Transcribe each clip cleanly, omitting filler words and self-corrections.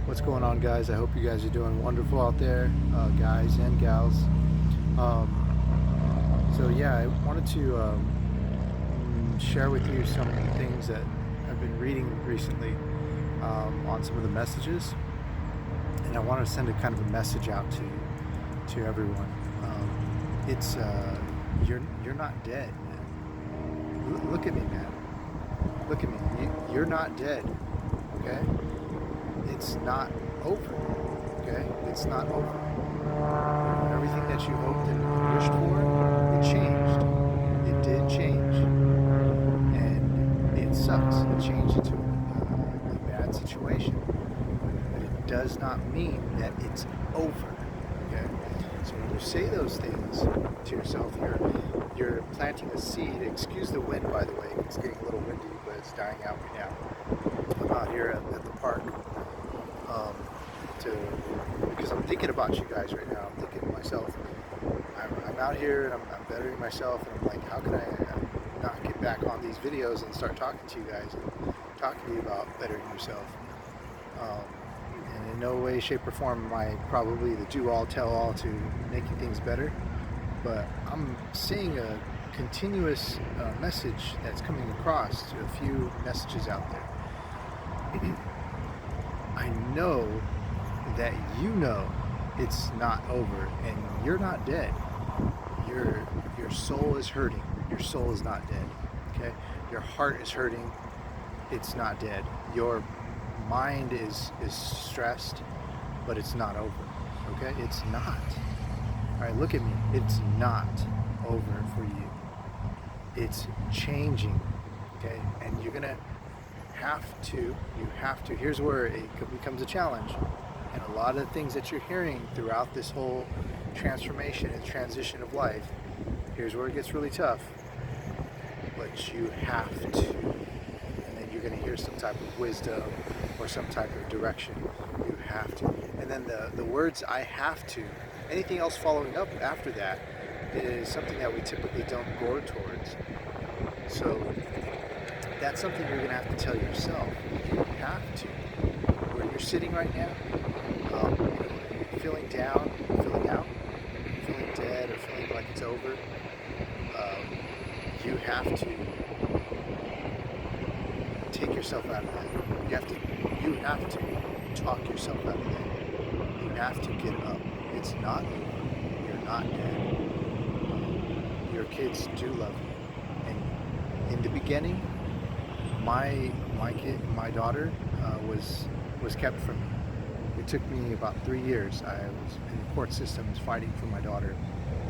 What's going on, guys? I hope you guys are doing wonderful out there, guys and gals. So I wanted to share with you some things that I've been reading recently on some of the messages, and I wanted to send a kind of a message out to everyone. It's you're not dead, man. Look at me, man. Look at me. You're not dead. Okay. It's not over. Okay? It's not over. Everything that you hoped and wished for, it changed. It did change. And it sucks. It changed into a bad situation. But it does not mean that it's over. Okay? So when you say those things to yourself, you're planting a seed. Excuse the wind, by the way. It's getting a little windy, but it's dying out right now. I'm out here at the park. Because I'm thinking about you guys right now. I'm thinking to myself, I'm out here and I'm bettering myself, and I'm like, how can I not get back on these videos and start talking to you guys and talking to you about bettering yourself? And in no way, shape, or form am I probably the do-all, tell-all to making things better, but I'm seeing a continuous message that's coming across to a few messages out there. I know that you know it's not over, and you're not dead. Your soul is hurting. Your soul is not dead. Okay? Your heart is hurting. It's not dead. Your mind is stressed, but it's not over. Okay? It's not. All right, look at me. It's not over for you. It's changing. Okay? And you're gonna you have to, here's where it becomes a challenge. And a lot of the things that you're hearing throughout this whole transformation and transition of life, here's where it gets really tough. But you have to. And then you're going to hear some type of wisdom or some type of direction. You have to. And then the words, I have to, anything else following up after that is something that we typically don't go towards. So that's something you're going to have to tell yourself. You have to. Where you're sitting right now, feeling down, feeling out, feeling dead, or feeling like it's over, you have to take yourself out of that. You have to talk yourself out of that. You have to get up. It's not over. You're not dead. Your kids do love you. And in the beginning, my daughter was kept from me. It took me about 3 years. I was in the court systems fighting for my daughter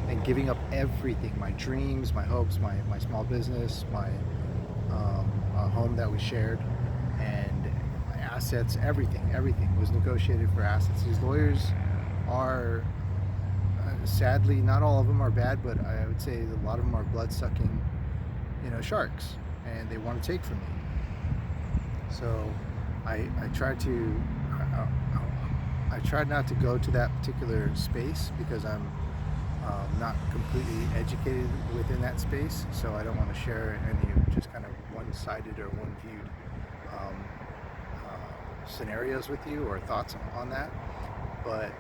and giving up everything, my dreams, my hopes, my small business, my home that we shared, and my assets, everything was negotiated for assets. These lawyers are, sadly, not all of them are bad, but I would say a lot of them are blood-sucking, sharks, and they want to take from me. So I tried not to go to that particular space because I'm not completely educated within that space, so I don't want to share any just kind of one-sided or one-viewed scenarios with you or thoughts on that. But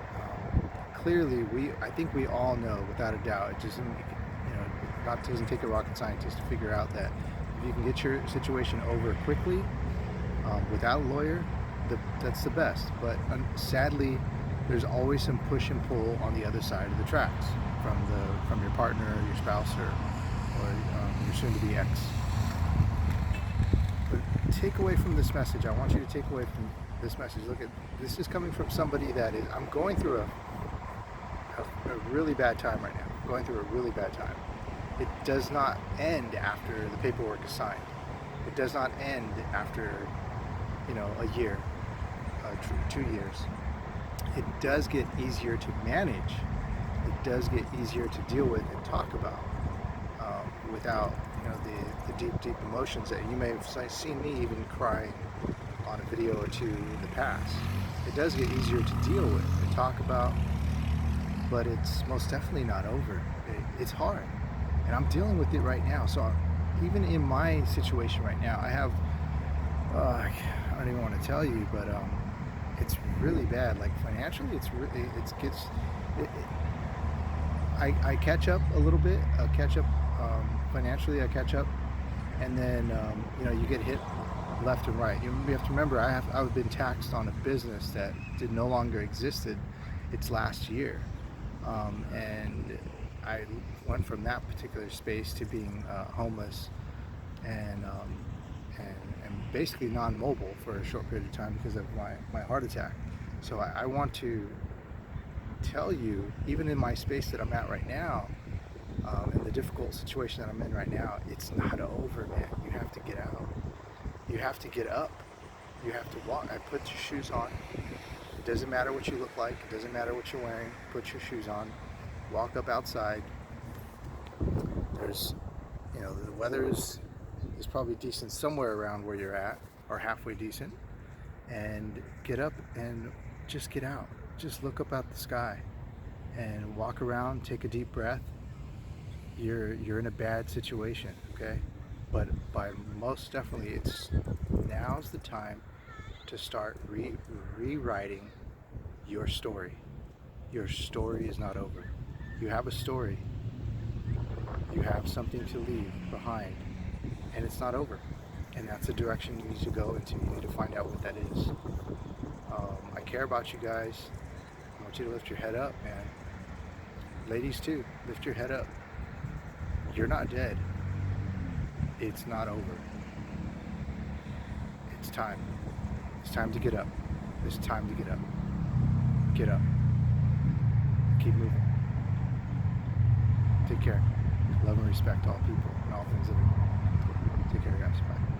clearly, I think we all know, without a doubt, it doesn't take a rocket scientist to figure out that if you can get your situation over quickly without a lawyer, that's the best. But sadly, there's always some push and pull on the other side of the tracks from your partner, your spouse, or your soon-to-be ex. But take away from this message. I want you to take away from this message. Look, this is coming from somebody that is. I'm going through a really bad time right now. I'm going through a really bad time. It does not end after the paperwork is signed. It does not end after a year, 2 years. It does get easier to manage. It does get easier to deal with and talk about without the deep emotions that you may have seen me even crying on a video or two in the past. It does get easier to deal with and talk about, but it's most definitely not over. It's hard, and I'm dealing with it right now. So even in my situation right now, I have I don't even want to tell you, but it's really bad. Like financially, it's really it gets. I catch up a little bit. I catch up financially. I catch up, and then you get hit left and right. You have to remember, I've been taxed on a business that did no longer existed. It's last year, and I went from that particular space to being homeless and, and basically non-mobile for a short period of time because of my heart attack. So I want to tell you, even in my space that I'm at right now, in the difficult situation that I'm in right now, it's not over, man. You have to get out. You have to get up. You have to walk. I put your shoes on. It doesn't matter what you look like. It doesn't matter what you're wearing. Put your shoes on. Walk up outside. There's, the weather is probably decent somewhere around where you're at, or halfway decent. And get up and just get out. Just look up at the sky and walk around. Take a deep breath. You're in a bad situation, okay? But by most definitely, now's the time to start rewriting your story. Your story is not over. You have a story. You have something to leave behind, and it's not over. And that's the direction you need to go into. You need to find out what that is. I care about you guys. I want you to lift your head up, man. Ladies too, lift your head up. You're not dead. It's not over. It's time. It's time to get up. It's time to get up. Get up. Keep moving. Take care. Love and respect all people and all things living. Take care, guys. Bye.